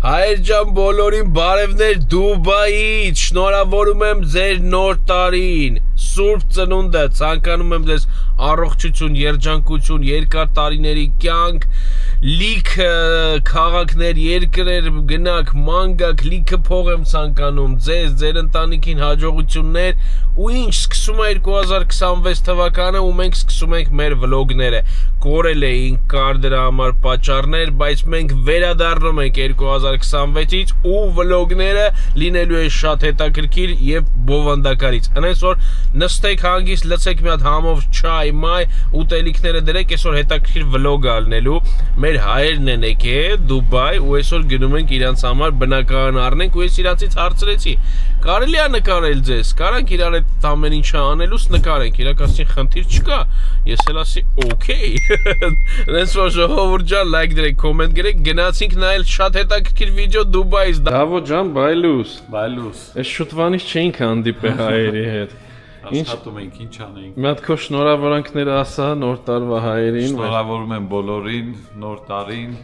Հայր ջան բոլորին բարևներ Դուբայից, շնորհավորում եմ ձեր նոր տարին, Սուրբ ծնունդը, ցանկանում եմ ձեզ առողջություն, երջանկություն, երկար տարիների կյանք, լիք քաղաքներ, երկրեր գնաք, ման գաք, լիքը փող եմ ցանկանում, ձեզ, ձեր ընտանիքին հաջողություններ ու ինչ սկսում է 2026 թվականը ու մենք սկսում ենք մեր վլոգները, կորել էինք կար դրա համար պատճառներ, բայց մենք վերադառնում ենք 2026-ից ու վլոգները լինելու են շատ հետաքրքիր եւ բովանդակարից։ Այսօր նստեք հանգիստ, լցեք մի հատ համով չայ, մայ, ուտելիքները դրեք, այսօր հետաքրքիր վլոգ ալնելու։ Մեր հայերն են եկել Դուբայ ու այսօր գնում ենք իրանց համար բնակարան առնենք ու ես իրանցից հարցրեցի. կարելի է նկարել ձեզ, կարանք իրար այդ ամեն ինչը անելուց նկարենք, իրակացին խնդիր չկա։ Ես էլ ասի օքեյ։ Հենց որ ժողովուրդ ջան, լայք դրեք, կոմենտ գրեք, գնացինք նայել շատ հետաքրքիր վիդեո Դուբայից։ Դավո ջան, բայլուս։ Այս շուտվանից չէինք հանդիպել հայերի հետ։ Աշխատում ենք, ինչ անենք։ Մի հատ քո շնորհավորանքները ասա նոր տարվա հայերին։ Շնորհավորում եմ բոլորին, նոր տարին,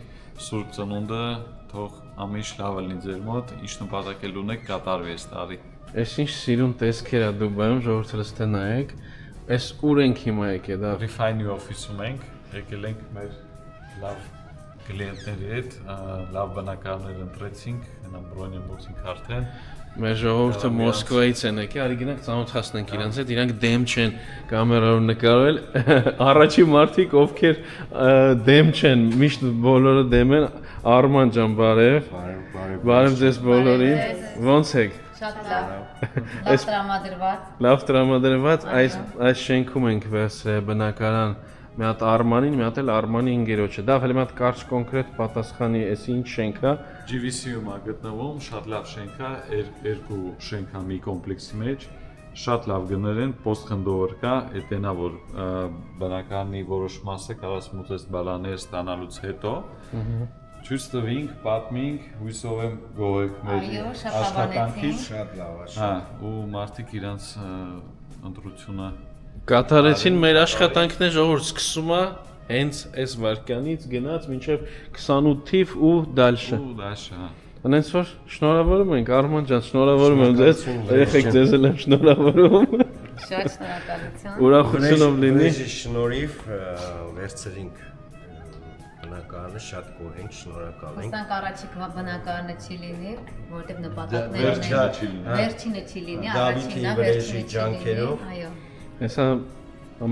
Սուրբ ծնունդը, թող ամեն ինչ լավ լինի ձեր մոտ, ինչ նպատակել ունեք կատարվի այս տարի։ Այս ինչ սիրուն տեսքեր է Դուբայում, ժողովուրդս թե նայեք։ Այս ուր ենք հիմա եկել, դա Refine-ի օֆիսում ենք, եկել ենք մեր լավ կլիենտների հետ, լավ բնակարներ ընտրեցինք, հենա բրոն եմ ուցինք արդեն։ Մեր ժողովուրդը Մոսկվայից են եկել, արի գնանք ծանոթացնենք իրանց հետ, իրանք դեմ չեն կամերայով նկարել, առաջի մարդիկ ովքեր դեմ չեն, միշտ բոլորը դեմ են, Արման ջան բարև, բարև ձեզ բոլորին, ոնց եք։ Շատ լավ տրամադրված։ Լավ տրամադրված, այս շենքում ենք վերցրել բնակարան, մի հատ Արմանին, մի հատ էլ Արմանի ընկերոջը։ Դա հələ մի հատ կարճ կոնկրետ պատասխանի, էս ինչ շենք է։ GVC-ում է գտնվում, շատ լավ շենք է, երկու շենք է մի կոմպլեքսի մեջ, շատ լավ գներ են, պոստխնդովր կա, էտենա որ բնակարանի որոշ մասը կարաս մուծես բալաներ ստանալուց հետո Ցույց տվինք, պատմինք, հույսով եմ գոհեք մեր աշխատանքից, շատ լավ, ու մարդիկ իրանց ընտրությունը կատարեցին մեր աշխատանքն է ժողովուրդ սկսում է հենց այս վարքյանից գնաց մինչև 28 թիվ ու դալշը։ Անենց որ շնորհավորում ենք Արման ջան, շնորհավորում եմ ձեզ, երեխեք ձեզ էլ եմ շնորհավորում։ Շատ շնորհակալություն։ Ուրախությունով լինի։ Շնորհիվ վերցրինք բնակարանը, շատ գոհ ենք, շնորհակալ ենք։ Ոստանք առաջիկվա բնակարանը չի լինի, որտեղ նպատակներն վերջինը չի լինի, առաջինն է, վերջինը չի լինի, այո։ Հեսա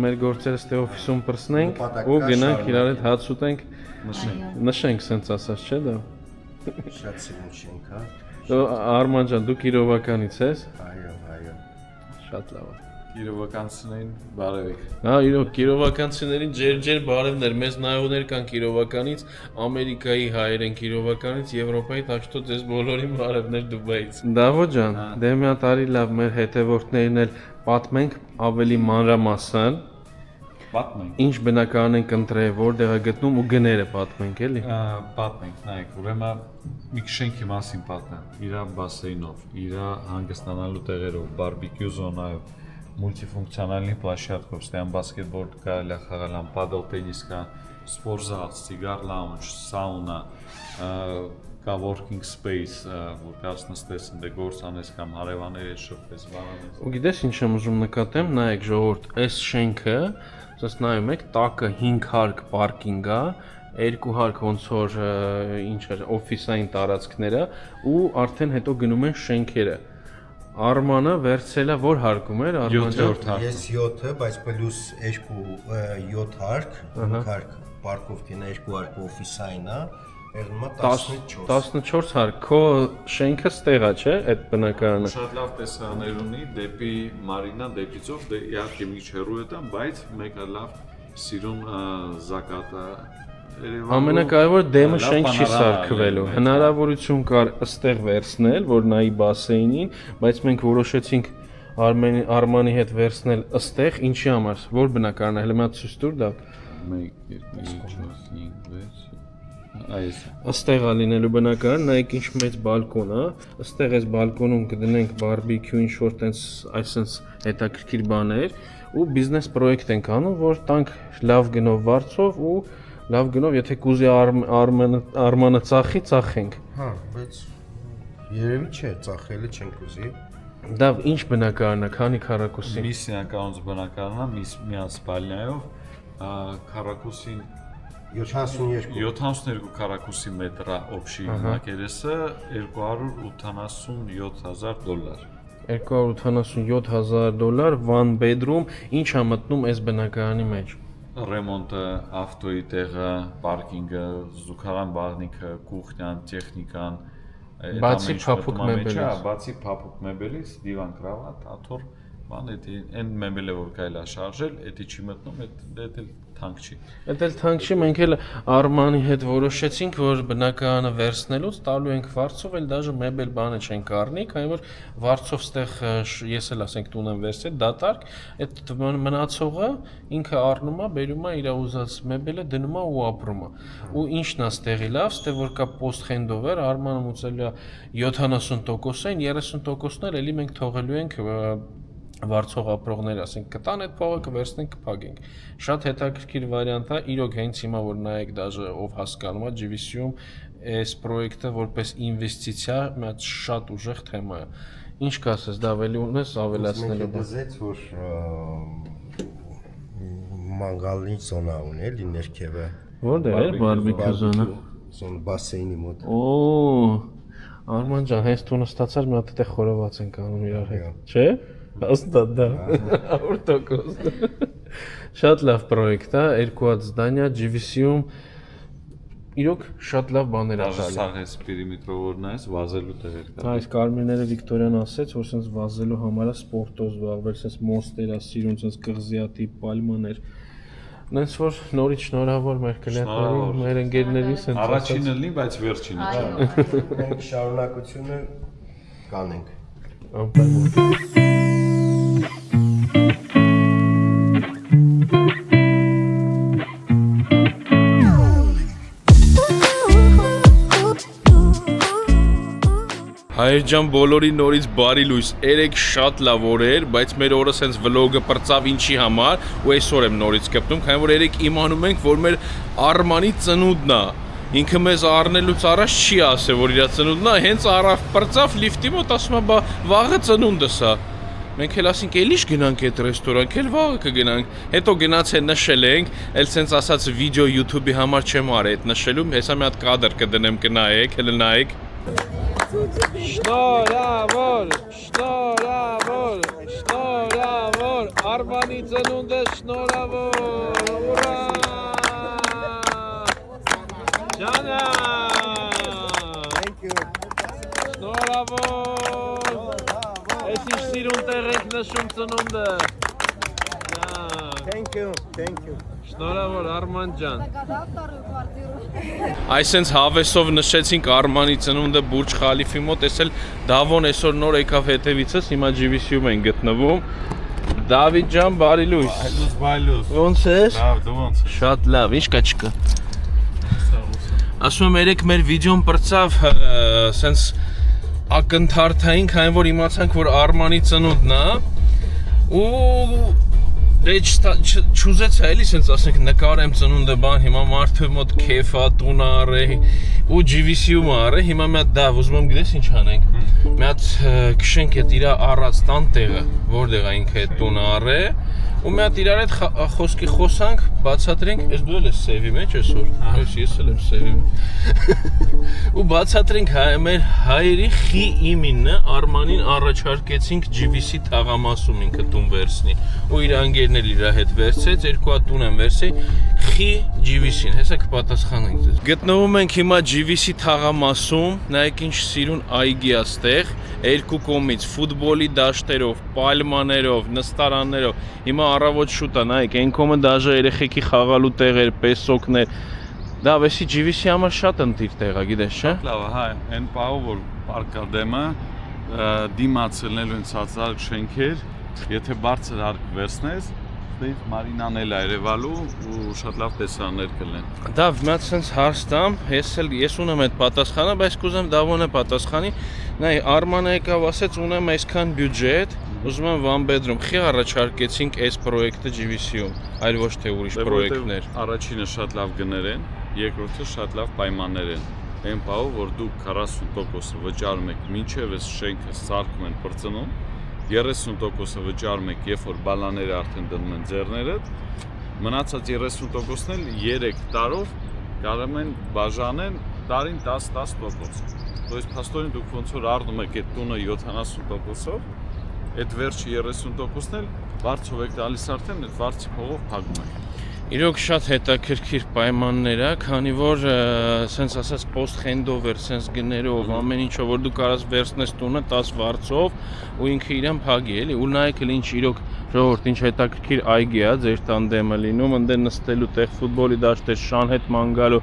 մեր գործերը ստե օֆիսում պրսնենք ու գնանք իրար հետ հաց ուտենք, նշենք սենց ասած չէ դա։ Շատ սիրուն շենք, հա։ Դու Արման ջան, դու Կիրովականից ես։ Այո, այո։ Շատ լավ է։ Կիրովականցիներին բարևեք։ Հա, իրոք Կիրովականցիներին ջեր բարևներ, մեզ նայողներ կան Կիրովականից, Ամերիկայի հայեր են Կիրովականից, Եվրոպայի, так что ձեզ բոլորին բարևներ Դուբայից։ Դավո ջան, դե մի հատ արի լավ մեր հետևորդներին էլ պատմենք ավելի մանրամասն։ Պատմենք։ Ինչ բնակարան ենք ընտրել, որտեղ է գտնում ու գները պատմենք, էլի։ Պատմենք, նայեք, ուրեմն մի շենքի մասին պատմեմ։ Իրա բասեյնով, իրա հանգստանալու տեղերով, բարբեկյու զոնայով, մուլտիֆունկցիոնալի պլաշյատկով, ստեան բասկետբոլ կարելի է խաղալ, падал տենիս կա, սպորտզալ, սիգար լաունջ, սաունա, կա working space, որ կարս նստես ընդ գործ անես կամ հարևանների հետ շփվես, բանանես։ Ու գիտես ինչ եմ ուզում նկատեմ, նայեք ժողովուրդ, այս շենքը, ասես նայում եք, տակը 5 հարկ պարկինգ է, 2 հարկ ոնց որ ինչ էր, օֆիսային տարածքները ու արդեն հետո գնում են շենքերը։ Արմանը վերցրել է որ հարկում էր, Արման ջան։ Ես 7-ը, բայց պլյուս 7 հարկ, 5 հարկ պարկովկին, 2 հարկ օֆիսային է, եղնում է 14։ 14 հարկ, քո շենքը ստեղ է, չէ՞, այդ բնակարանը։ Շատ լավ տեսարաններ ունի, դեպի Մարինա, դեպի ծով, դե իհարկե մի հեռու է դա, բայց մեկը լավ սիրուն զակատ է։ Ամենակարևորը դեմը շենք չի սարքվելու, հնարավորություն կար ըստեղ վերցնել, որ նայի բասեյնին, բայց մենք որոշեցինք Արմանի հետ վերցնել ըստեղ, ինչի համար, որ բնակարան է, հələ մի հատ ցույց տուր դա։ 1 2 3 4 5 6 Այս ըստեղ է լինելու բնակարան, նայեք ինչ մեծ բալկոն է, ըստեղ այս բալկոնում կդնենք բարբեկյու, ինչ որ տենց այսպես հետաքրքիր բաներ ու բիզնես պրոյեկտ ենք անում, որ տանք լավ գնով վարձով ու Լավ գնով, եթե կուզի Արմանը ծախի, ծախենք։ Հա, բայց երևի չէ, ծախելը չենք ուզի։ Դավ ինչ բնակարանն է, քանի քառակուսի։ Միսիանկանոց բնակարանն է, միած սպալնայով, քառակուսին 72 քառակուսի մետրա օբշի մակերեսը $287,000։ $287,000 one bedroom, ինչ է մտնում այս բնակարանի մեջ։ Ռեմոնտը, ավտոյի տեղը, պարկինգը, զուգարան բաղնիքը, կուխնյան, տեխնիկան, Բացի փափուկ մեբելից։ Բացի փափուկ մեբելից, դիվան, կրավատ, աթոռ, բան, այն մեբելը որ կարելի է շարժել, դա չի մտնում, դա էլ թանկ չի։ Դա էլ թանկ չի, մենք էլ Արմանի հետ որոշեցինք, որ բնակարանը վերցնելուց տալու ենք վարձով, էլ դաժե մեբել բանը չենք առնի, քանի որ վարձով ստեղ ես էլ ասենք տուն եմ վերցրել, դատարկ, այդ մնացողը ինքը առնում է, բերում է իր ուզած մեբելը, դնում է ու ապրում է։ Ու ինչն է ստեղի լավ, ստեղ որ կա post handover, Արմանը մուծել է 70%-ին, 30%-ն էլ էլի մենք թողելու ենք վարձող ապրողներ, ասենք կտան այդ փողը կվերցնենք կփակենք։ Շատ հետաքրքիր վարիանտ է, իրոք հենց հիմա որ նայեք դաժե ով հասկանում է GVC-ում այս պրոյեկտը որպես ինվեստիցիա մի հատ շատ ուժեղ թեմա է։ Ինչ կասես, դա ավելի ունես ավելացնելու։ Դզեց որ մանգալի զոնա ունի էլի ներքևը։ Որտե՞ղ է բարբեկյու զոնա։ Զոն բասեյնի մոտ։ Օ, Արման ջան, հենց տունը ստացար մի հատ այդտեղ խորոված ենք անում իրար հետ, չէ՞։ Հաստատ դա 100%։ Շատ լավ պրոյեկտ է, 2 հատ զդանյա GVC-ում իրոք շատ լավ բաներ ա տալի։ Սաղ էս պերիմետրով նայես վազելու տեղեր կա։ Այս Կարմիրները Վիկտորիան ասեց, որ sense վազելու համար է սպորտով զբաղվել, sense մոստեր ա սիրուն, sense կղզիատի պալմաներ։ Նենց որ նորից շնորհավոր մեր կլիենտներին, մեր ընկերներին sense առաջինը լինի, բայց վերջինը չէ։ Մենք շարունակությունը կանենք։ Անպայման։ Հայր ջան բոլորի նորից բարի լույս, երեք շատ լավ օր էր, բայց մեր օրը սենց վլոգը պրծավ ինչի համար ու այսօր եմ նորից կպնում, քանի որ երեք իմանում ենք, որ մեր Արմանի ծնունդն է, ինքը մեզ առնելուց առաջ չի ասել, որ իր ծնունդն է, հենց առավ պրծավ լիֆտի մոտ, ասում է, բա վաղը ծնունդս է, մենք էլ ասենք, էլիշ գնանք այդ ռեստորանք, էլ վաղը կգնանք, հետո գնաց է նշել ենք, էլ սենց ասած վիդեո YouTube-ի համար չեմ արել այդ նշելում, հեսա մի հատ կադր կդնեմ կնայեք, հələ նայեք։ Շնորհավոր, շնորհավոր, շնորհավոր, Արմանի ծնունդը շնորհավոր, ուրա! Ջանա! Շնորհավոր! Ես ինչ սիրուն տեղ եք նշում ծնունդը։ Thank you. Շնորհավոր Արման ջան։ Այսենց հավեսով նշեցինք Արմանի ծնունդը Բուրջ Խալիֆի մոտ, էս էլ Դավոն այսօր նոր եկավ հետևիցս, հիմա GVC-ում են գտնվում։ Դավիթ ջան, բարի լույս։ Բայլուս։ Ոնց ես։ Լավ, դու ոնց ես։ Շատ լավ, ինչ կա չկա։ Ասում եմ երեք մեր վիդեոն պրծավ, սենց ակնթարթային, քանի որ իմացանք, որ Արմանի ծնունդն է, ու դե չուզեցա էլի սենց ասենք նկարեմ ծնունդը բան, հիմա մարդը մոտ քեֆ ա, տուն ա առե ու GVC-ում ա առե, հիմա մի հատ դավ, ուզում եմ գիտես ինչ անենք, մի հատ քշենք այդ իրա առած տան տեղը, որտեղ ա ինքը այդ տունը առե ու մի հատ իրար հետ խոսքի խոսանք, բացատրենք, ես դու էլ ես սեվի մեջ այսօր, ես էլ եմ սեվի ու բացատրենք մեր հայերի խի իմինը Արմանին առաջարկեցինք GVC թաղամասում ինքը տուն վերցնի ու իր անգերն էլ իր հետ վերցրեց, երկու հատ տուն են վերցրել խի GVC-ին, հեսա կպատասխանենք ձեզ։ Գտնվում ենք հիմա GVC թաղամասում, նայեք ինչ սիրուն այգի ա ստեղ, երկու կողմից ֆուտբոլի դաշտերով, պալմաներով, նստարաններով, հիմա առավոտ շուտ ա, նայեք, այն կողմը դաժե երեխեքի խաղալու տեղեր, պեսոկներ, դա վեսի GVC համար շատ ընտիր տեղ ա, գիտես չէ։ Լավ, հա, այն պահով որ պարկադեմը դիմացնելու են ցածրակ շենքեր, եթե բարձր արկ վերցնես, դից մարինան էլ այրևալու ու շատ լավ տեսարաններ կլինեն։ Դա մի հատ սենց հարց տամ, ես ունեմ այդ պատասխանը, բայց կուզեմ Դավոնը պատասխանի, Նայ Արմանը եկավ ասեց ունեմ այսքան բյուջետ, ուզում եմ one bedroom։ Խի առաջարկեցինք այս պրոյեկտը GVC-ում, այլ ոչ թե ուրիշ պրոյեկտներ։ Առաջինը շատ լավ գներ են, երկրորդը շատ լավ պայմաններ են։ Այն բանով որ դուք 40% վճարում եք մինչև այս շենքը սարքում են բրծնում, 30% վճարում եք, երբ որ բալաները արդեն դնում են ձեռներդ, մնացած 30%-ն էլ 3 տարով կարող են բաժանեն տարին 10%։ То есть փաստորեն դուք ոնց որ առնում եք այդ տունը 70%-ով, այդ վերջի 30%-ն էլ վարձով եք տալիս արդեն այդ վարձի փողով փակում եք։ Իրոք շատ հետաքրքիր պայմաններ է, քանի որ սենց ասած post handover սենց գներով ամեն ինչով որ դու կարաս վերցնես տունը 10 վարձով ու ինքը իրեն փագի էլի ու նայեք ինչ իրոք ժողովուրդ ինչ հետաքրքիր այգի է ձեր տանդեմը լինում ընդեն նստելու տեղ ֆուտբոլի դաշտեր շան հետ ման գալու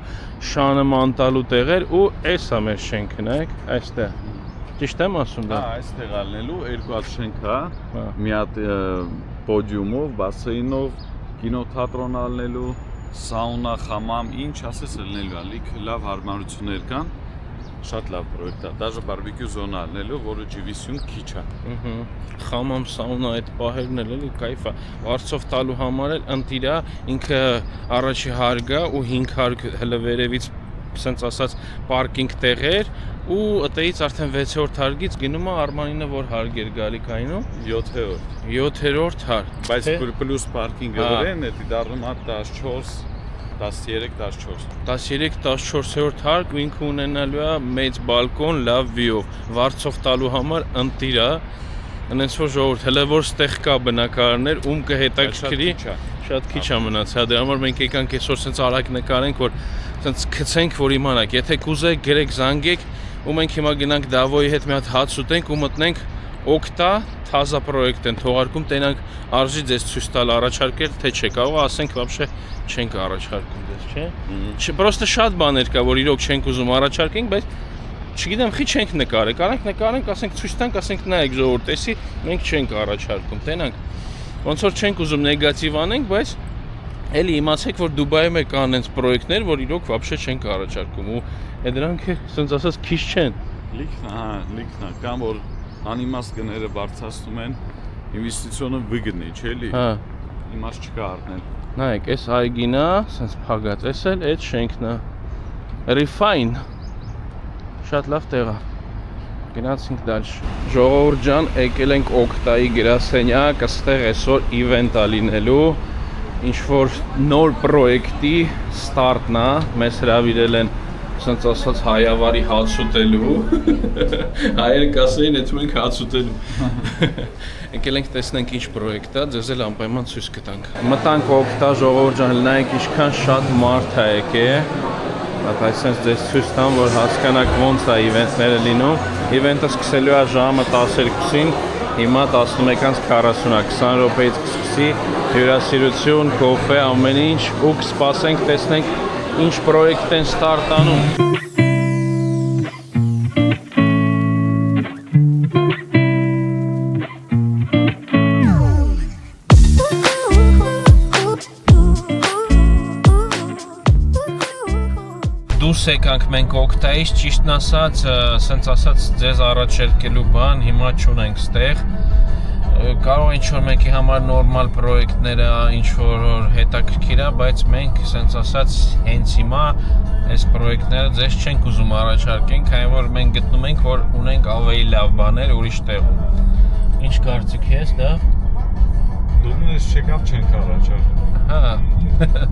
շանը ման տալու տեղեր ու էս է մեր շենքը նայեք այստեղ ճիշտ եմ ասում դա այստեղ ալնելու երկու հատ շենք է մի հատ պոդիումով բասեյնով կինոթատրոն ալնելու, սաունա, խամամ, ինչ ասես ելնելու է, լիքը լավ հարմարություններ կան, շատ լավ պրոյեկտ է, դաժե բարբեկյու զոնա ալնելու, որը GVC-ում քիչ է։ Խամամ, սաունա, այդ պահերն էլ էլի կայֆ է, վարձով տալու համար էլ ընտիր է, ինքը առաջի հարկ է ու 5 հարկ հլը վերևից սենց ասած պարկինգ տեղեր ու ըտեից արդեն 6-րդ հարգից գնում է Արմանինը որ հարկ էր գալի կայնում 7-րդ հարկ բայց պլյուս պարկինգը վրեն էդի դառնում է 13-14 հարկ ու ինքը ունենալու է մեծ բալկոն լավ վիով վարձով տալու համար ընտիր է այնպես որ ժողովուրդ հələ որ ստեղ կա բնակարաններ ում կհետաքրքրի շատ քիչ է մնացել դրա համար մենք եկանք այսօր սենց արագ նկարենք որ սենց գցենք որ իմանաք եթե կուզեք գրեք զանգեք ու մենք հիմա գնանք Դավոյի հետ մի հատ հաց ուտենք ու մտնենք օկտա թազա պրոյեկտ են թողարկում տենանք արժի ձեզ ցույց տալ առաջարկել թե չէ կարող ասենք вообще չենք առաջարկում դες չէ պրոստը շատ բաներ կա որ իրոք չենք ուզում առաջարկենք բայց չգիտեմ խի չենք նկարենք արանք նկարենք ասենք ցույց տանք ասենք նայեք ժողովուրդ էսի մենք չենք առաջարկում տենանք ոնց որ չենք ուզում նեգատիվ անենք բայց էլի իմացեք որ Դուբայում կան այնց պրոյեկտներ որ իրոք вообще չենք առաջարկում ու դրանք ասենց ասած քիչ չեն լիքն է կամ որ անիմաստ գները բարձրացնում են ինվեստիցիոնը выгодный չէ՞ էլի իմաստ չկա առնել նայեք այս այգին է ասենց փագած էս էլ այդ շենքն է Refine շատ լավ տեղ է գնացինք դալշ ժողովուրդ ջան եկել ենք օկտայի գրասենյակ այստեղ այսօր իվենտ է լինելու ինչ որ նոր պրոյեկտի ստարտն է մեզ հրավիրել են ասենց ասած հայավարի հաց ուտելու հայերը կասեին այդ մենք հաց ուտելու եկել ենք տեսնենք ինչ պրոյեկտ է ձեզ էլ անպայման ցույց կտանք մտանք օկտա ժողովուրդ ջան նայեք ինչքան շատ մարդ է եկել այսպես ձեզ ցույց տամ որ հասկանաք ոնց է իվենտները լինում իվենտը սկսելու է ժամը 12-ին հիմա 11:40-ը 20 րոպեից կսկսի հյուրասիրություն, կոֆե, ամեն ինչ ու կսպասենք տեսնենք ինչ պրոյեկտ են ստարտանում Դուրս եկանք մենք օկտայից, ճիշտն ասած, սենց ասած ձեզ առաջարկելու բան, հիմա չունենք ստեղ Կարող ինչ-որ մեկի համար նորմալ պրոյեկտները, ինչ-որ հետաքրքիր է, բայց մենք, սենց ասած, հենց հիմա այս պրոյեկտները ձեզ չենք ուզում առաջարկենք, քանի որ մենք գտնում ենք, որ ունենք ավելի լավ բաներ ուրիշ տեղում Ինչ կարծիք ես, դա? Դուրներս չեկավ չենք առաջարկում Հա,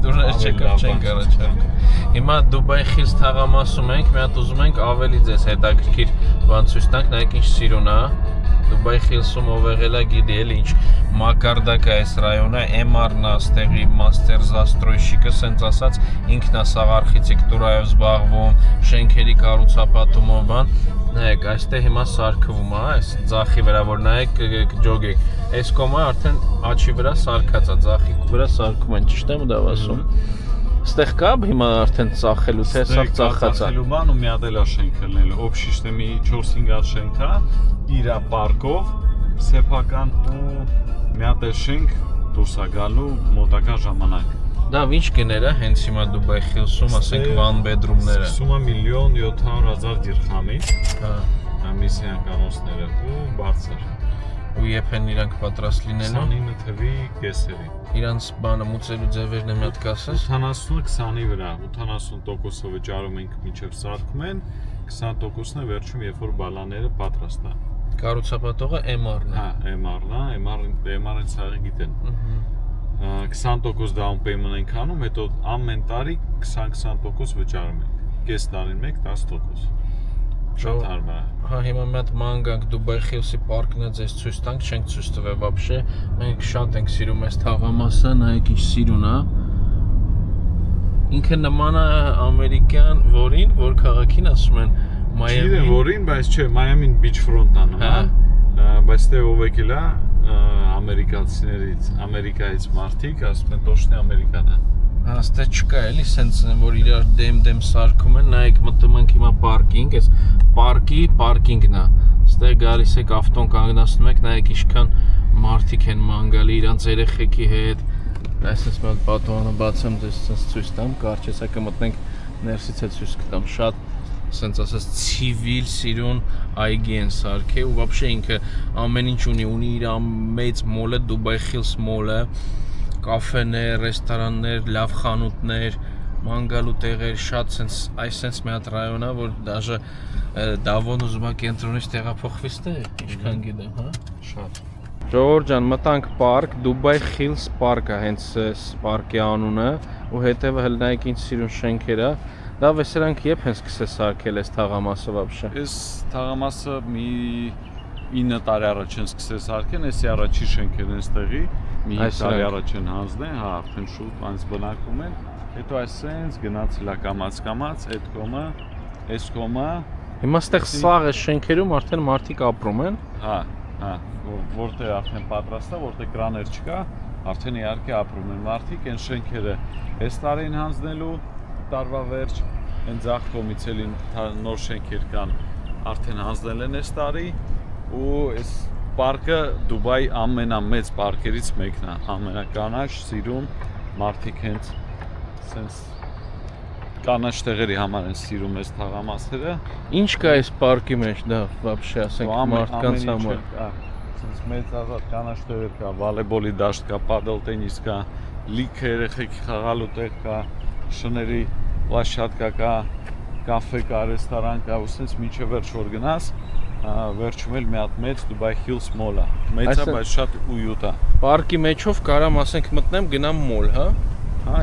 դուրներս չեկավ չենք առաջարկում Հիմա Դուբայ խիլս թաղամասում ենք, մի հատ ուզում ենք ավելի ձեզ հետաքրքիր բան ցույց տանք, նայեք ինչ սիրուն է Դուբայ խիլսում ով եղել է գիտի էլ ինչ մակարդակ է այս ռայոնը, MR-ն է ստեղի մաստեր զաստրոյշիկը, սենց ասած ինքն է սաղ արխիտեկտուրայով զբաղվում, շենքերի կառուցապատումով բան Նայեք, այստեղ հիմա սարքվում է, այս ձախի վրա որ նայեք ջոգեք, այս կոմը արդեն աչի վրա սարքած է, ձախի վրա սարքում են, ճիշտ եմ դա ասում Ստեղ կա հիմա արդեն ծախելու, թե սաղ ծախած է Ծախելու բան ու մի հատ էլ է շենք լնելու, օբշիշտ է մի 4-5 հատ շենք է, իրա պարկով, սեփական ու մի հատ էլ շենք դուրս է գալու մոտակա ժամանակ Դա ինչ գներ է հենց հիմա Դուբայ խիլսում, ասենք one bedroom-ները Սկսում է 1.700.000 դիրխամից, միսիանկանոցները ու բարձր։ Ու երբ են իրանք պատրաստ լինելու։ 29 թվի կեսերի։ Իրանց բանը մուծելու ձևերն է մի հատ կասես։ 80-ը 20-ի վրա, 80%-ը վճարում ենք մինչև սարքում են, 20%-ն է վերջում, երբ որ բալաները պատրաստ է։ Կառուցապատողը MR-ն է։ Հա, MR-ն ցավը գիտեն։ 20% down payment ենք անում, հետո ամեն տարի 20% վճարում ենք։ Կես տարին մեկ 10%։ Շատ հարմար է։ Հա, հիմա մի հատ ման գանք Դուբայ Խիլսի պարկն է ձեզ ցույց տանք, չենք ցույց տվել вообще։ Մենք շատ ենք սիրում այս թաղամասը, նայեք ինչ սիրուն է։ Ինքը նման է ամերիկյան որին, որ քաղաքին ասում են Miami։ Չգիտեմ որին, բայց չէ, Miami-ին beachfront-ն է նման, բայց դե ով եկել է Ամերիկայից մարդիկ, ասում են точно Ամերիկան է։ Հա, ստե չկա էլի, սենց որ իրար դեմ սարքում են, նայեք մտնում ենք հիմա պարկինգ, այս պարկի պարկինգն է։ Ստե գալիս եք ավտոն կանգնացնում եք, նայեք ինչքան մարդիկ են ման գալի իրանց երեխեքի հետ։ Այսպես մի հատ պատուհանը բացեմ, ձեզ սենց ցույց տամ, կարճ հեսա կմտնենք ներսից է ցույց կտամ, շատ սենց ասած ցիվիլ սիրուն այգի են սարքել ու вообще ինքը ամեն ինչ ունի իր մեծ մոլը, Dubai Hills մոլը, կաֆեներ, ռեստորաններ, լավ խանութներ, մանգալու տեղեր, շատ սենց այս սենց մի հատ ռայոն է, որ դաժե Դավոն ուզում է կենտրոնից տեղափոխվի ստե, ինչքան գիտեմ, հա, շատ։ Ժողովուրդ ջան, մտանք պարկ, Dubai Hills պարկը հենց պարկի անունը ու հետևը հəl նայեք ինչ սիրուն շենքեր է։ Դա վեսրանք երբ են սկսել սարքել այս թաղամասը вообще։ Այս թաղամասը մի 9 տարի առաջ են սկսել սարքել, այսի առաջի շենքերն են ստեղի, մի 5 տարի առաջ են հանձնել, հա, արդեն շուտ այնց բնակվում են, հետո այսենց գնացել է կամաց, այդ կոմը, այս կոմը։ Հիմա ստեղ սաղ է շենքերում արդեն մարդիկ ապրում են։ Հա, որտեղ արդեն պատրաստ է, որտեղ կրաներ չկա, արդեն իհարկե ապրում են մարդիկ, այն շենքերը այս տարին հանձնելու տարվա վերջ, այն ձախ կողմից էլի նոր շենքեր կան, արդեն հանձնել են այս տարի ու այս պարկը Դուբայ ամենամեծ պարկերից մեկն է, ամենականաշ սիրուն մարդիկ հենց սենց կանաչ տեղերի համար են սիրում այս թաղամասերը։ Ինչ կա այս պարկի մեջ, դա вообще ասենք մարդկանց համար։ Սենց մեծ ազատ կանաչ տեղեր կա, վոլեյբոլի դաշտ կա, падել տենիս կա, լիքը երեխեքի խաղալու տեղ կա, շների պլաշատկա կա, կաֆե կա, ռեստորան կա, ու սենց մինչև վերջ որ գնաս, վերջում էլ մի հատ մեծ Dubai Hills մոլ է, մեծ է, բայց շատ ույուտ է։ Պարկի մեջով կարամ ասենք մտնեմ գնամ մոլ, հա։ Հա,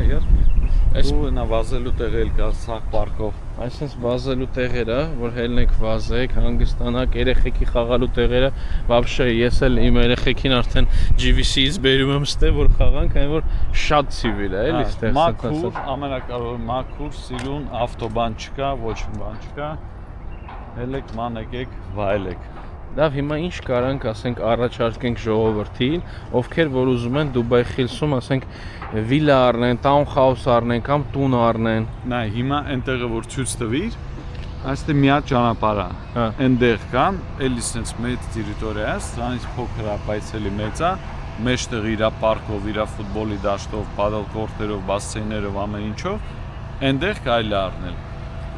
ու նա վազելու տեղ էլ կա սաղ պարկով։ Այսինքն վազելու տեղերը, որ հելնեք վազեք, հանգստանաք, երեխեքի խաղալու տեղերը, вообще ես էլ իմ երեխեքին արդեն GVC-ից բերում եմ ստե, որ խաղանք, այն որ շատ ցիվիլ է, էլի ստեղ։ Մաքուր, ամենակարևորը մաքուր, սիրուն, ավտոբան չկա, ոչ մի բան չկա։ Ելեք, ման եկեք, վայելեք։ Լավ, հիմա ինչ կարանք, ասենք, առաջարկենք ժողովրդին, ովքեր որ ուզում են Dubai Hills-ում, ասենք, վիլա առնեն, townhouse առնեն կամ տուն առնեն։ Նայ, հիմա այնտեղը որ ցույց տվիր, այստեղ մի հատ ճանապարհ է։ Այնտեղ կան, էլի sense մեծ տերիտորիա է, սրանից փոքր է, բայց էլի մեծ է, մեջտեղ իր պարկով, իր ֆուտբոլի դաշտով, падել կորտերով, բասեյներով, ամեն ինչով, այնտեղ կարելի է առնել։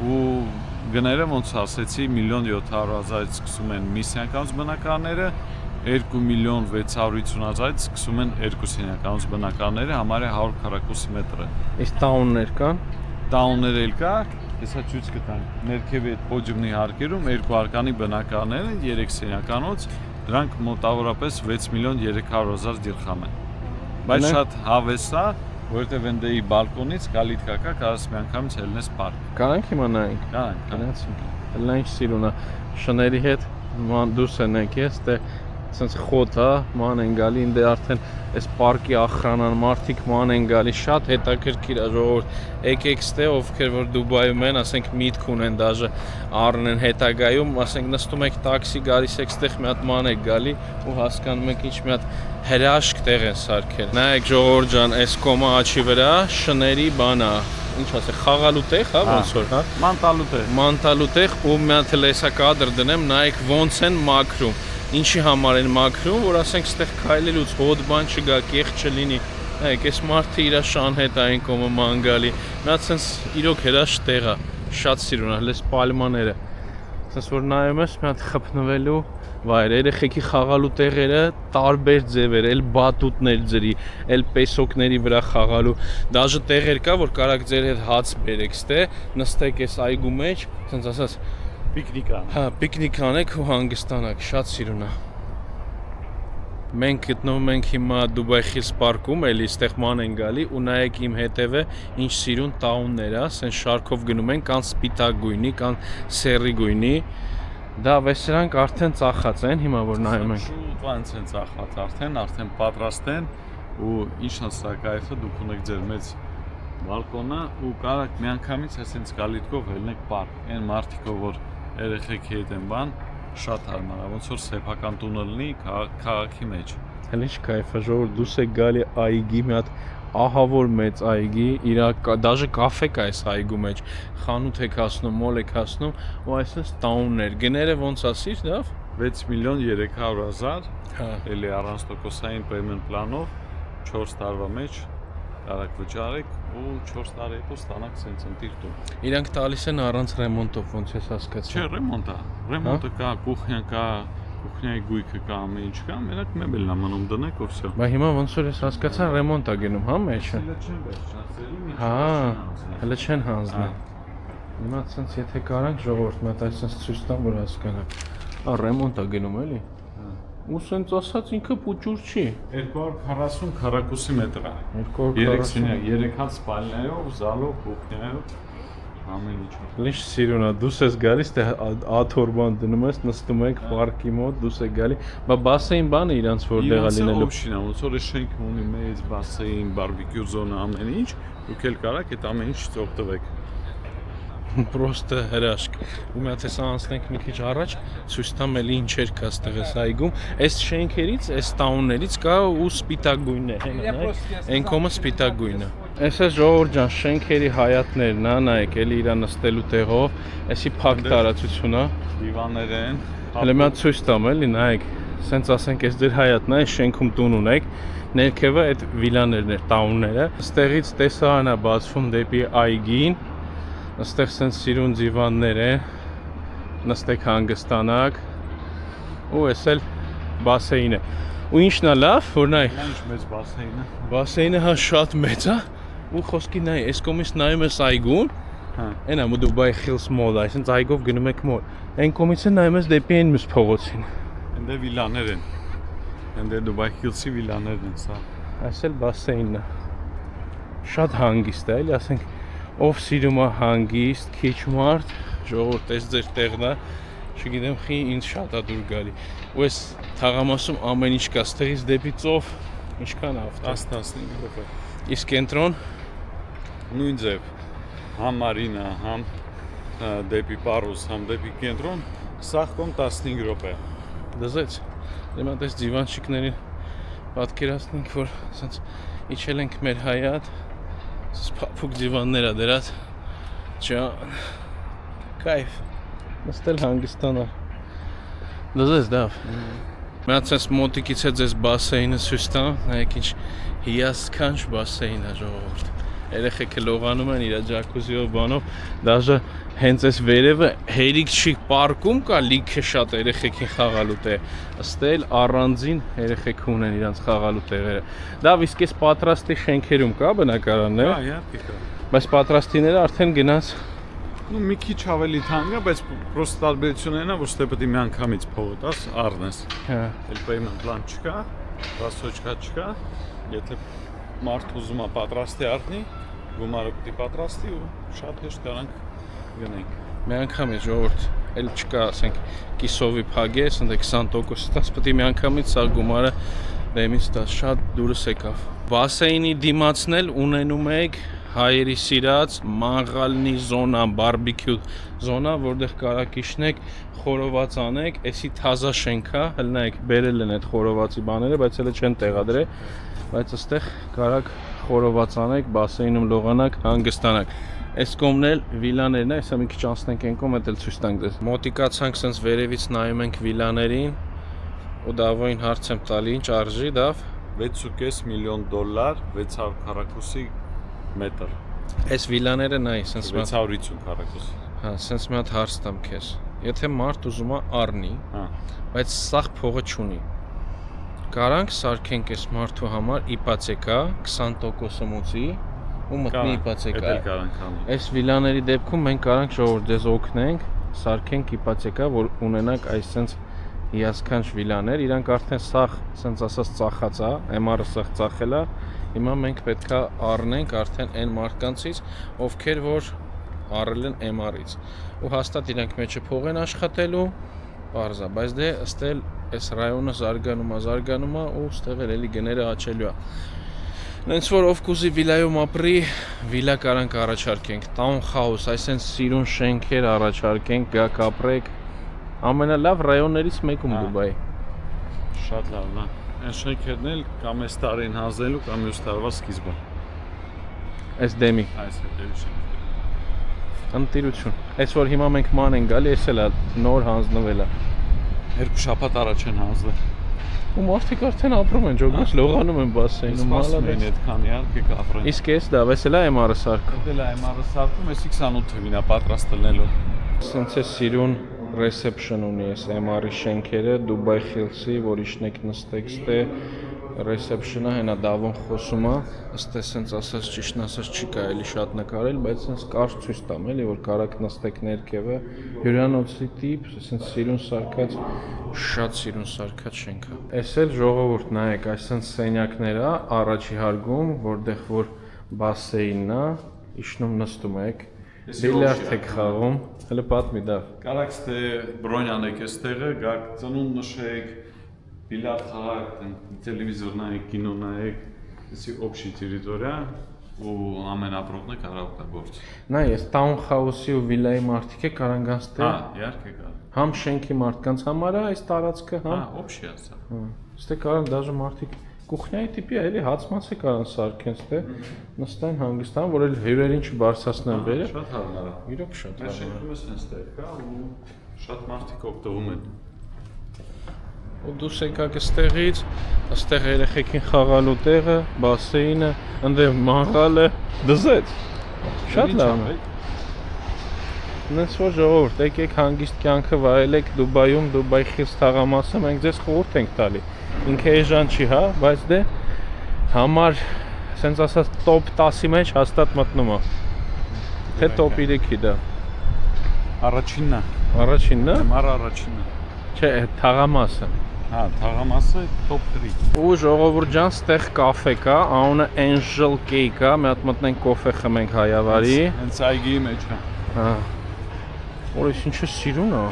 Ու գները ոնց ասեցի 1.700.000-ից սկսում են միսիանկանց բնակարները, 2.650.000-ից սկսում են երկուսինականց բնակարները, համարյա 100 քառակուսի մետրը։ Իսկ տաուններ կան։ Տաուններ էլ կա, հեսա ցույց կտանք։ Ներքևի այդ պոդիումի հարկերում երկու արկանի բնակարներ են, 3 սենյականոց, դրանք մոտավորապես 6.300.000 դիրխամ են։ Բայց շատ հավես է, որովհետև այնտեղի բալկոնից կալիթկա կա, կարաս մի անգամից ելնես պարկ։ Կարանք հիմա նայենք։ Կարանք, գնացինք։ Լայն սիրուն է, շների հետ դուրս են եկես, դե սենց խոտ է, ման են գալի, ինձ արդեն այս պարկի ախրանան մարդիկ ման են գալի, շատ հետաքրքիր է ժողովուրդ, եկեք ստե ովքեր որ Դուբայում են, ասենք միտք ունեն դաժե առնեն հետագայում, ասենք նստում եք տաքսի, գալիս եք ստեղ մի հատ ման եք գալի ու հասկանում եք ինչ մի հատ հրաշք տեղ են սարքել։ Նայեք ժողովուրդ ջան, այս կոմա աչի վրա շների բան է, ինչ ասեք, խաղալու տեղ, հա, ոնց որ, հա, մանտալու տեղ։ Մանտալու տեղ ու մի հատ էլ հեսա կադր դնեմ, նայեք ոնց են մաքրում։ Ինչի համար են մաքրում, որ ասենք ստեղ քայլելուց հոտ բան չգա, կեղծ չլինի։ Նայեք, այս մարդը իր շան հետ այն կոմը ման գալի։ Նա ցենց իրոք հրաշք տեղ է, շատ սիրուն է, լես պալմաները։ Սենց որ նայում ես մի հատ խփնվելու վայր, երեխեքի խաղալու տեղերը տարբեր ձևեր, էլ բատուտներ ձրի, էլ պեսոկների վրա խաղալու, դաժե տեղեր կա, որ կարաք ձեր հետ հաց բերեք, ստե, նստեք այս այգու մեջ, սենց ասած Պիկնիկ ան։ հա, պիկնիկ անեք ու հանգստանաք, շատ սիրուն է։ Մենք գտնվում ենք հիմա Dubai Hills Park-ում, էլի այստեղ ման են գալի ու նայեք իմ հետևը ինչ սիրուն տաուններ է, սենց շարքով գնում են, կան սպիտակ գույնի, կան սեռի գույնի։ Դա վեսրանք արդեն ծախած են, հիմա որ նայում ենք։ Շուտ ոնց են ծախած արդեն պատրաստ են ու ինչն է սա կայֆը, դուք ունեք ձեր մեծ բալկոնը ու կարաք միանգամից այսպես գալիքով ելնեք պարկ։ Այն մարդիկով որ երեխեքի հետ են բան շատ հարմար է, ոնց որ սեփական տունը լինի քաղաքի մեջ։ Հələ ինչ կայֆ է, ժողովուրդ դուս եք գալի այգի, մի հատ ահավոր մեծ այգի, դաժե կաֆե կա այս այգու մեջ, խանութ եք հասնում, մոլ եք հասնում ու այսպես տաուններ, գները ոնց ասիր, դա 6.300.000, հա, էլի առանց տոկոսային payment պլանով 4 տարվա մեջ կարաք վճարեք ու 4 տարի հետո ստանաք սենց ընտիր տուն։ իրանք տալիս են առանց ռեմոնտով, ոնց ես հասկացա։ Չէ, ռեմոնտը կա, կուխնյան կա, կուխնյայի գույքը կա, ամեն ինչ կա, մենակ մեբելն է մնում դնեք ու վсё։ Բա հիմա ոնց որ ես հասկացա ռեմոնտ է գնում, հա մեջը։ Հա, հələ չեն հանձնել։ Հիմա ցենց եթե կարանք ժողովուրդ մատ այսպես ցույց տամ որ հասկանաք։ Ա ռեմոնտ է գնում էլի։ Ու սենց ասած ինքը պուճուր չի։ 240 քառակուսի մետր է։ 240 սենյակ, 3 հատ սպալներով, զալով, կուխնյայով, ամեն ինչով։ Ինչ սիրուն է, դուս ես գալիս, թե աթորբան դնում ես, նստում եք պարկի մոտ, դուս եք գալի։ Բա բասեին բանը իրանց որտեղ է լինելու։ Օպշին է, ոնց որ շենքը ունի մեծ բասեին, բարբեկյու զոնա, ամեն ինչ, դուք էլ կարաք այդ ամեն ինչից օգտվեք։ Պրոստը հրաշք։ Ու մի հատ էս անցնենք մի քիչ առաջ, ցույց տամ էլի ինչեր կա ստեղ էս այգում։ Այս շենքերից, այս տաուններից կա ու սպիտակ գույնն է, նայեք։ Այն կոմը սպիտակ գույնը։ Էս է ժողովուրդ ջան, շենքերի հայատներն է, նայեք, էլի իրա նստելու տեղով, էսի փակ տարածություն է։ Դիվաններ են։ Հələ մի հատ ցույց տամ էլի, նայեք։ Սենց ասենք, այս ձեր հայատն է, այս շենքում տուն ունեք։ Ներքևը այդ վիլաներն է, տաունները։ Այստեղից տեսարան է բացվում դեպի այգին։ Այստեղ սենց սիրուն ձիվաններ են, նստեք հանգստանաք ու էս էլ բասեին է։ Ու ինչն է լավ, որ նայ, Ինչ մեծ բասեինը։ բասեինը հա շատ մեծ է ու խոսքի նայ, այս կողմից նայում ես այգուն, Հա։ այն է Dubai Hills Mall, այսինքն այգով գնում եք մոլ։ Այն կողմից է նայում ես դեպի այն մյուս փողոցին։ Այնտեղ վիլաներ են։ Այնտեղ Dubai Hills-ի վիլաներն են սա։ Այս էլ բասեինն է։ Շատ հանգիստ է, էլի ասենք ով սիրում է հանգիստ, քիչ մարդ, ժողովուրդ էս ձեր տեղն է, չգիտեմ խի ինձ շատ է դուր գալի։ Ու այս թաղամասում ամեն ինչ կա, ստեղից դեպի ծով, ինչքան ավտո։ 10-15 րոպե։ Իսկ կենտրոն Նույն ձև։ Համ Մարինա, համ դեպի Պարուս, համ դեպի կենտրոն, սահկոմ 15 րոպե։ դզեց։ Դեմա տես դիվանչիկներին պատկերացնենք, որ ասենց իջել ենք մեր հայատ, փափուկ դիվաններ ա դրած, ջան, կայֆ, նստել հանգստանալ, դզես դավ։ Մի հատ սենց մոտիկից է ձեզ բասեինը ցույց տամ, նայեք ինչ հիասքանչ բասեին է ժողովուրդ։ Երեխեքը լողանում են իրա ջակուզիով բանով, դաժե հենց այս վերևը հերիք չի պարկում կա լիքը շատ երեխեքին խաղալու տեղ, ըստ էլ առանձին երեխեք ունեն իրանց խաղալու տեղերը։ Դա իսկ էս պատրաստի շենքերում կա բնակարանն է, Հա, իհարկե կա։ բայց պատրաստիները արդեն գնաց Ну մի քիչ ավելի թանկ է, բայց պրոստը տարբերությունն է, որ ստե պետք է միանգամից փողը տաս, առնես։ հա, Էլ payment plan չկա, ռասոչկա չկա։ Եթե մարդ ուզում է պատրաստի առնի, գումարը պետք է պատրաստի ու շատ հեշտ կարանք գնենք։ մի անգամից ժողովուրդ, էլ չկա, ասենք, կիսովի փագես, ընդ 20% տաս, պետք է մի անգամից սա գումարը դեմից տաս, շատ դուրս եկավ։ Բասեինի դիմացն էլ ունենում եք հայերի սիրած մաղալնի զոնա, բարբեկյու զոնա, որտեղ կարաք իջնեք, խորոված անեք, էսի թազա շենք է, հələ նայեք, բերել են այդ խորովածի բաները, բայց հələ չեն տեղադրել, բայց այստեղ կարաք խորոված անեք, բասեինում լողանաք, հանգստանաք։ Այս կողմն էլ վիլաներն է, հեսա մի քիչ անցնենք այն կողմ, էլ ցույց տանք ձեզ։ Մոտիկացանք, սենց վերևից նայում ենք վիլաներին, ու դավոին հարց եմ տալի, ինչ արժի դավ։ $6.5 միլիոն, 600 քառակուսի մետր։ Այս վիլաները նայ, սենց մի հատ 650 քառակուս։ Հա, սենց մի հատ հարց տամ քեզ։ եթե մարդ ուզում է առնի, Հա։ բայց սաղ փողը չունի։ Կարանք սարքենք այս մարդու համար իպացեկա 20% մուծի ու մտնի իպացեկա։ Դա կարանք անել։ Այս վիլաների դեպքում մենք կարանք ժողովուրդ ձեզ օգնենք, սարքենք իպացեկա, որ ունենանք այսպես հիասքանչ վիլաներ, իրանք արդեն սաղ, ասենց ասած ծախած է, MR-ը սաղ ծախել է, հիմա մենք պետքա առնենք արդեն այն մարդկանցից, ովքեր որ առել են MR-ից։ Ու հաստատ իրանք մեջը փող են աշխատելու, բարձա, բայց դե ըստել այս ռայոնը զարգանում է ու ստեղ էլի գները աճելու է։ Նենց որ ով կուզի վիլայում ապրի, վիլա կարանք առաջարկենք, townhouse, այսինքն սիրուն շենքեր առաջարկենք, գաք ապրեք, ամենալավ ռայոններից մեկում Դուբայի։ Շատ լավն է։ Այն շենքերն էլ կամ այս տարին հանձնելու կամ մյուս տարվա սկիզբը։ Այս դեմի։ Այս հետևի շենքերը։ Ընտիրություն։ Այս որ հիմա մենք ման ենք գալի, էս էլ է նոր հանձնվել է։ 2 շաբաթ առաջ են հանձնել։ Ու մարդիկ արդեն ապրում են, ջոգնոց լողանում են բասեյնում, Սպասում են այդքան իհարկե կապրեն։ Իսկ էս դա, էս էլ է MR-ը սարքում։ Դե լա MR-ը սարքում, էս 28 թվին է պատրաստ տնելու։ Սենց է սիրուն reception ունի էս MR-ի շենքերը, Dubai Hills-ի, որ իշնեք նստեք ստե reception-ը հենա դավոն խոսում է, ըստ է սենց ասած ճիշտն ասած չի կարելի շատ նկարել, բայց սենց կարճ ցույց տամ էլի, որ կարաք նստեք ներքևը, հյուրանոցի տիպ, սենց սիրուն սարքած, շատ սիրուն սարքած շենք է։ Էս էլ ժողովուրդ նայեք, այս սենց սենյակներ է, առաջի հարգում, որտեղ որ բասեյնն է, իշնում նստում եք, բիլիարդ եք խաղում, հələ պատմի դա։ Կարաք ստե բրոնյան եք էստեղը, գաք ծնունդ նշեք, բիլիարդ խաղաք, տելևիզոր նայեք, կինո նայեք, էսի օբշի տերիտորիա ու ամեն ապրողն է կարող օգտագործել։ Նայ, այս townhouse-ի ու վիլայի մարդիկ է կարան գանց տեղ։ Հա, իհարկե կա։ Համ շենքի մարդկանց համար է այս տարածքը, Հա, օբշի ասա։ Ստե կարան դաժե մարդիկ կուխնյայի տիպի է, էլի հացմաց է կարան սարքեն, ստե նստային հանգստան, որ էլ հյուրերին չբարձրացնեն բերը։ Շատ հարմար է։ Իրոք շատ Այս շենքում է սենց տեղ կա ու շատ մարդիկ օգտվում են։ Ու դուս եկաք այստեղից, այստեղ երեխեքին խաղալու տեղը, բասեյնը, ընդդեմ մանգալը, դզեց։ Շատ լավ է։ Նենց որ ժողովուրդ, եկեք հանգիստ կյանքը վայելեք Դուբայում, Dubai Hills թաղամասը, մենք ձեզ խորհուրդ ենք տալի։ Ինքը էժան չի, հա, բայց դե համար, սենց ասած, top 10-ի մեջ հաստատ մտնում է։ Թե top 3-ի դա։ Առաջինն է։ Առաջինն է։ Մար առաջինն է։ Չէ, թաղամասը։ Հա, թաղամասը top 3։ Ու ժողովուրդ ջան, ստեղ կաֆե կա, անունը Angel Cake է, մի հատ մտնենք կոֆե խմենք հայավարի։ Հենց այգիի մեջ է։ Հա։ Որս ինչը սիրուն է։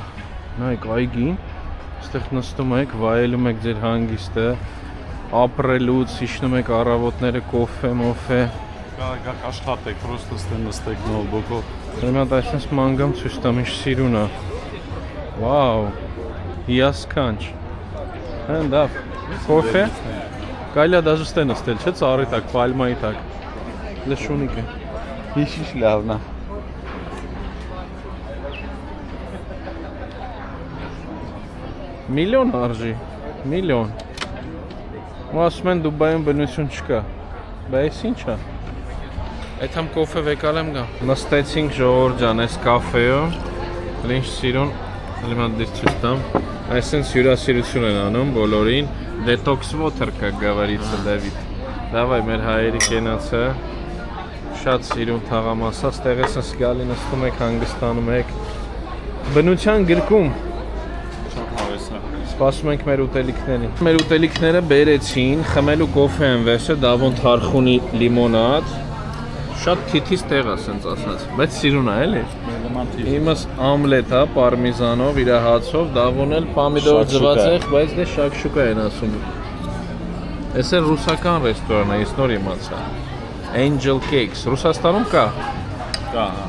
Նայեք այգին, ստեղ նստում եք, վայելում եք ձեր հանգիստը, ապրելուց, իջնում եք առավոտները կոֆե, մոֆե։ Կարաք աշխատեք, պրոստը ստե նստեք նոթբուքով։ Հիմա դա այսպես մանգամ ցույց տամ, ինչ սիրուն է։ Վաու։ Հիասքանչ։ Հեն դա կոֆե։ Կարելի է դաժե ստե նստել, չէ՞, ծառի տակ, պալմայի տակ։ Լշունիկ է։ Հիշիշ լավն է։ Միլիոն արժի, միլիոն։ Ու ասում են Դուբայում բնություն չկա, բայց ինչ է։ Այդ համ կոֆե վեկալ եմ գա։ Նստեցինք ժողովուրդ ջան այս կաֆեում, ինչ սիրուն, լիմա դից ցույց տամ։ Այսինքն հյուրասիրություն են անում բոլորին, detox water կա գավարիցը Դավիթ։ Դավայ մեր հայերի կենացը, շատ սիրուն թաղամասա, ստեղես ես գալի նստում եք, հանգստանում եք։ Բնության գրկում։ Սպասում ենք մեր ուտելիքներին։ Մեր ուտելիքները բերեցին, խմելու կոֆե են վերցրել, դավոն թարխունի լիմոնադ։ Շատ թիթիզ տեղ է, սենց ասած, բայց սիրուն է, էլի։ Իմս ամլետ է, պարմիզանով, իր հացով, դավոն էլ պամիդոր ձվածեղ, բայց դե շակշուկա են ասում։ Էս է ռուսական ռեստորան է, ես նոր իմացա։ Angel Cakes, Ռուսաստանում կա։ Կա, հա։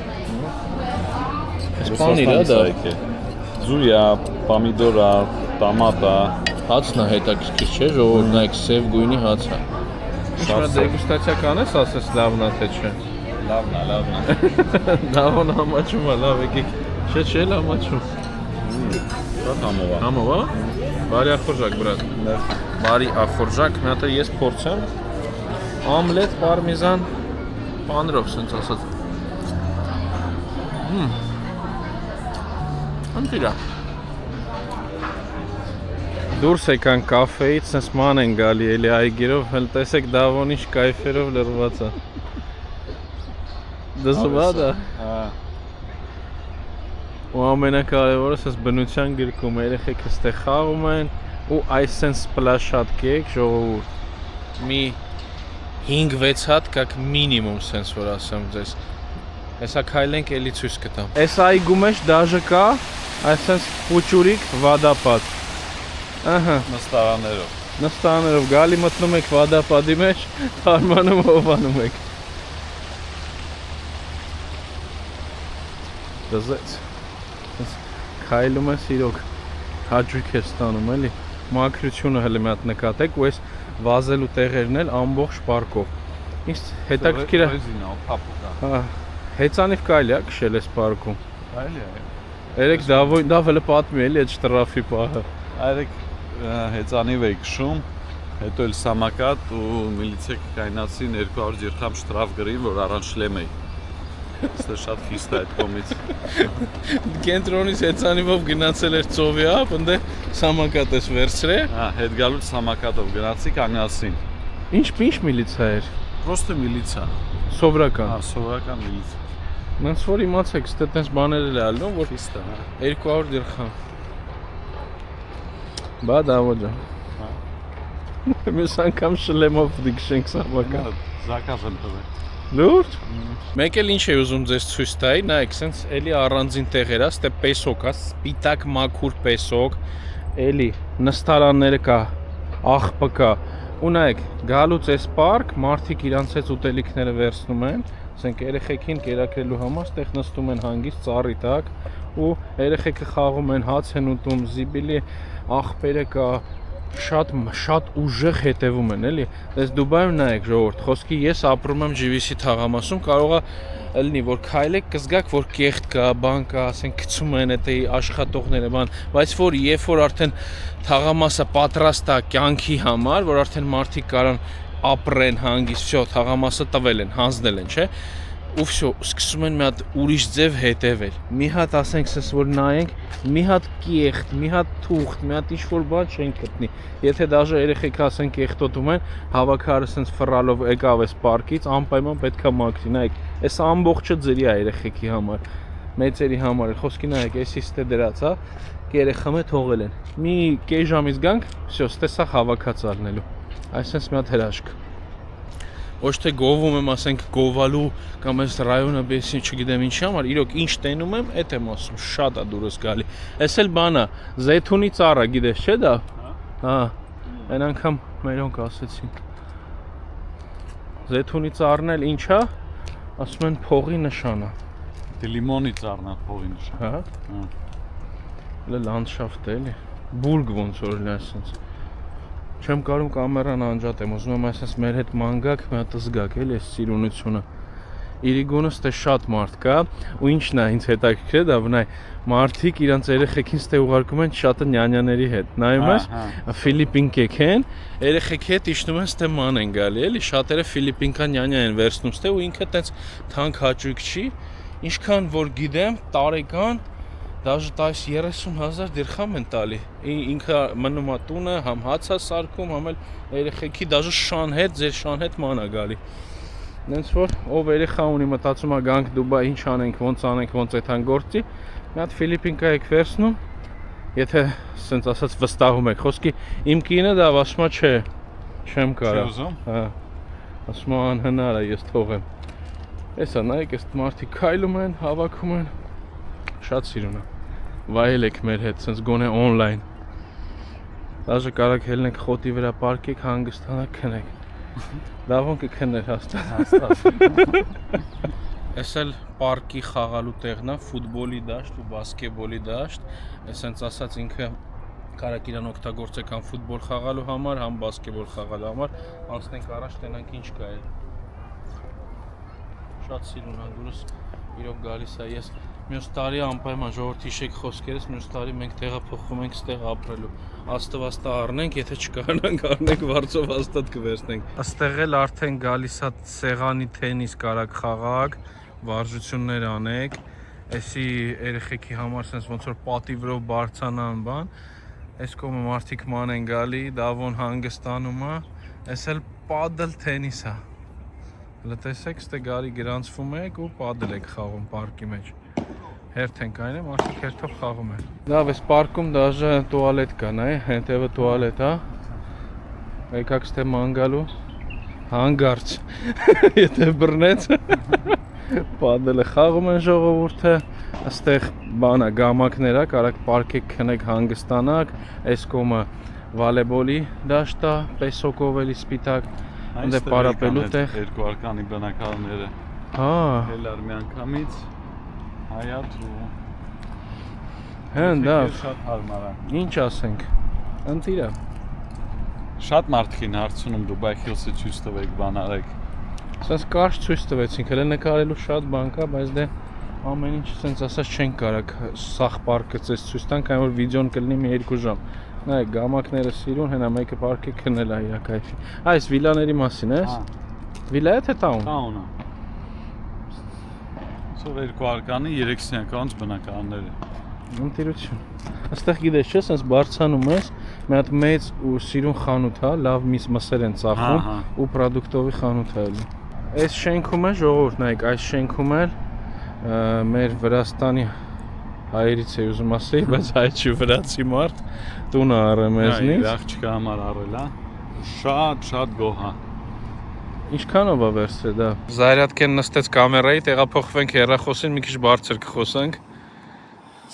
Այս պանիր է դա։ Զուրյա, պամիդորա, տամատա։ Հացն է հետաքրքիր չէ, ժողովուրդ նայեք սև գույնի հաց է։ Ինչ դեգուստացիա կանես, ասես լավն է թե չէ։ Լավն է, լավն է։ Դավոն համաչում է, լավ եկեք։ Չէ, համաչում։ Շատ համով է։ Համով է։ Բարի ախորժակ, բրատ։ Բարի ախորժակ, մի հատ ես փորձեմ։ Ամլետ, պարմիզան, պանրով, սենց ասած։ Ընտիրա։ Դուրս եկան կաֆեից, sense ման են գալի էլի այգերով, հəl տեսեք Դավոն ինչ կայֆերով լրված է։ Դասվադա։ Ու ամենակարևորը sense բնության գրկում երեխեքը ստեղ խաղում են ու այս sense պլաշատկեք ժողովուրդ։ Մի 5-6 հատ կակ մինիմում sense որ ասեմ ձեզ։ Հեսա քայլենք էլի ցույց կտամ։ Այս այգու մեջ դաժե կա, այսպես փուչուրիկ վադապատ։ Ահա, նստարաններով գալի մտնում եք վադապադի մեջ, հարմանում հովանում եք։ Դզեց։ Քայլում ես իրոք հաջիկ է ստանում էլի։ Մաքրությունը հələ մի հատ նկատեք ու այս վազելու տեղերն էլ ամբողջ պարկով։ Ինչ հետաքրքիր է։ Հա, հեծանիվ կարելի է քշել այս պարկում։ Կարելի է։ Երեք Դավը պատմի էլի այդ շտրաֆի պահը։ Այրեք հեծանիվ էի քշում, հետո էլ սամակատ ու միլիցիա կայնացին 200 դիրխամ շտրաֆ գրի, որ առանց շլեմ էի։ Ստե շատ խիստ է այդ կողմից։ Կենտրոնից հեծանիվով գնացել էր ծովի ափ, ընդ սամակատ ես վերցրել։ Հա, հետ գալուց սամակատով գնացի կանգնացին։ Ինչ միլիցիա էր։ Պրոստը միլիցիա։ Սովորական։ Հա, սովորական միլիցիա։ Նենց որ իմացեք, ստե տենց բաներ էլ ալնում, որ խիստ է, 200 դիրխամ։ Բա Դավոջան։ Հա։ Մենք անգամ շլեմով դիքշենք սամակատ։ Զակավ եմ տվել։ Լուրջ։ Մեկ էլ ինչ է ուզում ձեզ ցույց տայի, նայեք, սենց էլի առանձին տեղեր է, ստե պեսոկ է, սպիտակ մաքուր պեսոկ, էլի նստարանները կա, աղբը կա։ Ու նայեք, գալուց այս պարկ, մարդիկ իրանց հետ ուտելիքները վերցնում են, ասենք երեխեքին կերակրելու համար ստեղ նստում են հանգիստ ծառի տակ ու երեխեքը խաղում են, հաց են ուտում, զիբիլի աղբերը կա, շատ ուժեղ հետևում են, էլի։ Դες Դուբայում նայեք ժողովուրդ, խոսքի ես ապրում եմ GVC թաղամասում, կարող է լինի, որ քայլեք կզգաք, որ կեղտ կա, բան կա, ասենք գցում են այդ աշխատողները, բան, բայց որ երբ որ արդեն թաղամասը պատրաստ է կյանքի համար, որ արդեն մարդիկ կարան ապրեն հանգիստ, всё, թաղամասը տվել են, հանձնել են, չէ՞։ Ու всё, սկսում են մի հատ ուրիշ ձև հետևել։ Մի հատ ասենք սես որ նայենք, մի հատ կեղտ, մի հատ թուղթ, մի հատ ինչ-որ բան չեն գտնի։ Եթե դաժե երեխեք ասենք կեղտոտում են, հավաքարը սենց ֆռալով եկավ այս պարկից, անպայման պետք է մաքրի։ Նայեք, այս ամբողջը ձրի է երեխեքի համար, մեծերի համար էլ։ Խոսքի նայեք, էսի ստե դրած է, երեխամը թողել են։ Մի կես ժամից գանք, всё, ստե սա հավաքած առնելու։ Այսպես մի հատ հրաշք։ Ոչ թե գովում եմ, ասենք գովալու կամ այս ռայոնը բեսին չգիտեմ ինչի համար, իրոք ինչ տենում եմ, էդ եմ ասում, շատ է դուրս գալի։ Էս էլ բան է, զեյթունի ծառը, գիտես չէ՞ դա։ Հա, այն անգամ մերոնք ասեցին։ Զեյթունի ծառն էլ ինչ է, ասում են փողի նշան է։ Դե լիմոնի ծառն է փողի նշան։ Հա։ Հա։ Լանդշաֆտ է, էլի։ Բուրգ ոնց որ լինի այսպես։ Չեմ կարում կամերան անջատեմ, ուզում եմ այսպես մեր հետ մանգակ, մի հատ զգաք, էլի այս սիրունությունը։ Իրիգոնը ստե շատ մարդ կա, ու ինչն է ինձ հետաքրքիր է, դա վնայ մարդիկ իրանց երեխեքին ստե ուղարկում են շատը նյանյաների հետ։ Նայում ես, ֆիլիպինկեք են, երեխեքի հետ իջնում են ստե ման են գալի, էլի շատերը ֆիլիպինկա նյանյա են վերցնում ստե ու ինքը տենց թանկ հաճույք չի, ինչքան որ գիտեմ, տարեկան Դաժե 30,000 դիրխամ են տալի։ Ինքը մնում է տունը, համ հաց է սարքում, համ էլ երեխեքի դաժե շան հետ, ձեր շան հետ ման է գալի։ Նենց որ ով երեխա ունի մտածում է գանք Դուբայ, ինչ անենք, ոնց անենք, ոնց այդան գործի, մի հատ Ֆիլիպինկա եք վերցնում, եթե սենց ասած վստահում եք։ Խոսքի իմ կինը դա ասում է չէ, չեմ կարա։ Հա։ Ասում է անհնար է, ես թողեմ։ Էսա նայեք, այս մարդիկ քայլում են, հավաքում են։ Շատ սիրուն է։ Վայելեք մեր հետ, սենց գոնե օնլայն։ Դաժե կարակ հելնեք խոտի վրա պարկեք, հանգստանաք, քնեք։ Դավոն կքներ հաստատ։ Էս էլ պարկի խաղալու տեղն է, ֆուտբոլի դաշտ ու բասկետբոլի դաշտ։ Էս սենց ասած ինքը կարակ իրան օգտագործեք համ ֆուտբոլ խաղալու համար, համ բասկետբոլ խաղալու համար։ Անցնենք առաջ, տենանք ինչ կա էլ։ Շատ սիրուն է, դուրս իրոք գալիս է ես։ Մյուս տարի անպայման ժողովրդ հիշեք խոսքերս, մյուս տարի մենք տեղափոխվում ենք ստեղ ապրելու։ Աստվածը առնենք, եթե չկարողանանք առնենք վարձով հաստատ կվերցնենք։ Աստեղ էլ արդեն գալիս է սեղանի թենիս կարակ խաղակ, վարժություններ անեք, Էսի երեխեքի համար sense ոնց որ պատի վրով բարձանան բան։ Այս կողմը մարդիկ ման են գալի, դավոն հանգստանում է։ Էս էլ падել թենիս է։ Հələ տեսեք, ստե գարի գրանցվում եք ու падել եք խաղում պարկի մեջ։ Հերթ ենք այն է, մարդիկ հերթով խաղում են։ Լավ, այս պարկում դաժե տուալետ կա, նայ, հետևը տուալետ է։ Եկաք ստե ման գալու։ Հանգարց։ Եթե բռնեց։ Падել է խաղում են ժողովուրդը։ Այստեղ բանա գամակներ է, կարաք պարկեք քնեք հանգստանաք։ Այս կողմը վոլեյբոլի դաշտ է, պեսոկով էլի սպիտակ։ Այնտեղ պարապելու տեղ երկու արկանի բնակարները։ Հա, Հելար մի անգամից հայատ ու հանդավ։ շատ հարմար է։ Ինչ ասենք։ Ընտիրա։ Շատ մարդկին հարցնում Դուբայ Hills-ը ցույց տվեք, բան արեք։ Սենց կարճ ցույց տվեցինք, հələ նկարելու շատ բան կա, բայց դե ամեն ինչ սենց ասած չենք կարակ սախ պարկը ցես ցույց տանք, այն որ վիդեոն կլինի մի 2 ժամ։ Նայեք, գամակները սիրուն, հենա մեկը պարկի քնել է իրա կայֆի։ Այս վիլաների մասին է՞ս։ Վիլա է թե տաուն։ Տաունը։ Սա երկու արկանի 3 սենյականոց բնակարանները։ Ընտիրություն։ Այստեղ գիտես չէ, սենց բարձանում ես, մի հատ մեծ ու սիրուն խանութ է, լավ միս մսեր են ծախում ու պրոդուկտովի խանութ է էլի։ Այս շենքում է ժողովուրդ, նայեք, այս շենքում էլ մեր Վրաստանի հայերից է ուզում ասեի, բայց հայ չի վրացի մարդ տունը առը մեզնից։ Աղջիկը համար առել է։ Շատ գոհ է։ Ինչքանով է վերցրել դա։ Զայրատկեն նստեց կամերայի, տեղափոխվենք հեռախոսին, մի քիչ բարձր կխոսենք։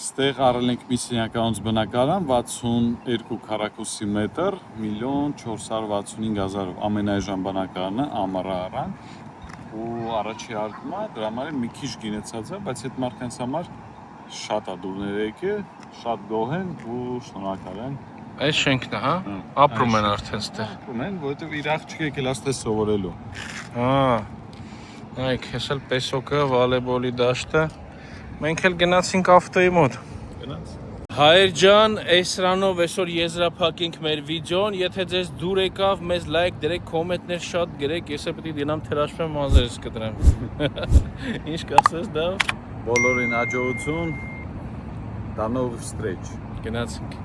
Ստեղ առել ենք մի սենյականոց բնակարան 62 քառակուսի մետր, 1.465.000-ով ամենաէժան բնակարանը ամառը առան ու առաջի արկումա դրա համար մի քիչ գինեցած է, բայց այդ մարդկանց համար շատ է դուրներ եկել, շատ գոհ են ու շնորհակալ են։ Այս շենքն է, հա։ Ապրում են արդեն ստեղ։ Ապրում են, որովհետև իր աղջիկը եկել է ստեղ սովորելու։ Հա։ Նայեք, հես էլ պեսոկը, վոլեյբոլի դաշտը։ Մենք էլ գնացինք ավտոյի մոտ։ Գնաց։ Հայեր ջան, այս սրանով այսօր եզրափակենք մեր վիդեոն, եթե ձեզ դուր եկավ, մեզ լայք դրեք, կոմենտներ շատ գրեք, ես է պետք է դինամ թերաշվեմ մազերս կտրեմ։ Ինչ կասես դա։ Բոլորին հաջողություն, до новых встреч։ Գնացինք։